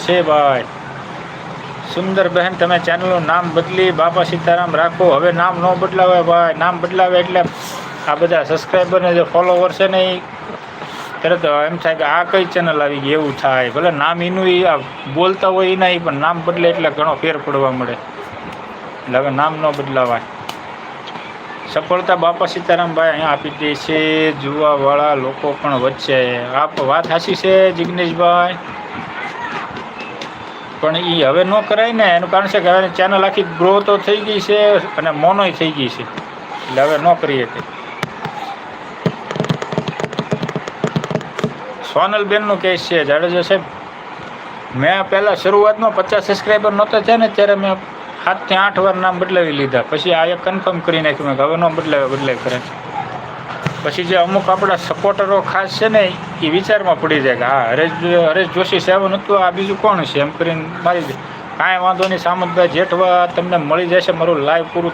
છે ભાઈ. સુંદર બહેન, તમે ચેનલનું નામ બદલી બાપા સીતારામ રાખો. હવે નામ ન બદલાવે ભાઈ. નામ બદલાવે એટલે આ બધા સબસ્ક્રાઈબરને જે ફોલોવર છે ને એ તરત એમ થાય કે આ કઈ ચેનલ આવી ગઈ એવું થાય. ભલે નામ એનું આ બોલતા હોય એના એ પણ નામ બદલે એટલે ઘણો ફેર પડવા મળે. એટલે હવે નામ ન બદલાવાય. સફળતા બાપા સીતારામભાઈ અહીંયા આપી દે છે. જોવાવાળા લોકો પણ વચ્ચે આપ વાત સાચી છે જિગ્નેશભાઈ, પણ એ હવે ન કરાય ને. એનું કારણ છે કે હવે ચેનલ આખી ગ્રો તો થઈ ગઈ છે અને મોનોય થઈ ગઈ છે, એટલે હવે ન કરીએ કે. સોનલબેનનું કેસ છે જાડેજા સાહેબ. મેં પહેલાં શરૂઆતમાં 50 સબસ્ક્રાઈબર નહોતા થયા ને ત્યારે મેં 7 થી 8 વાર નામ બદલાવી લીધા. પછી આ એક કન્ફર્મ કરી નાખ્યું મેં, હવે ન બદલાય કરે. પછી જે અમુક આપણા સપોર્ટરો ખાસ છે ને એ વિચારમાં પડી જાય કે હા હરેશ જોશી 7 હતું, આ બીજું કોણ છે એમ કરીને મારી દે. કાંઈ વાંધો નહીં સામંતભાઈ જેઠવા, તમને મળી જશે. મારું લાઈવ પૂરું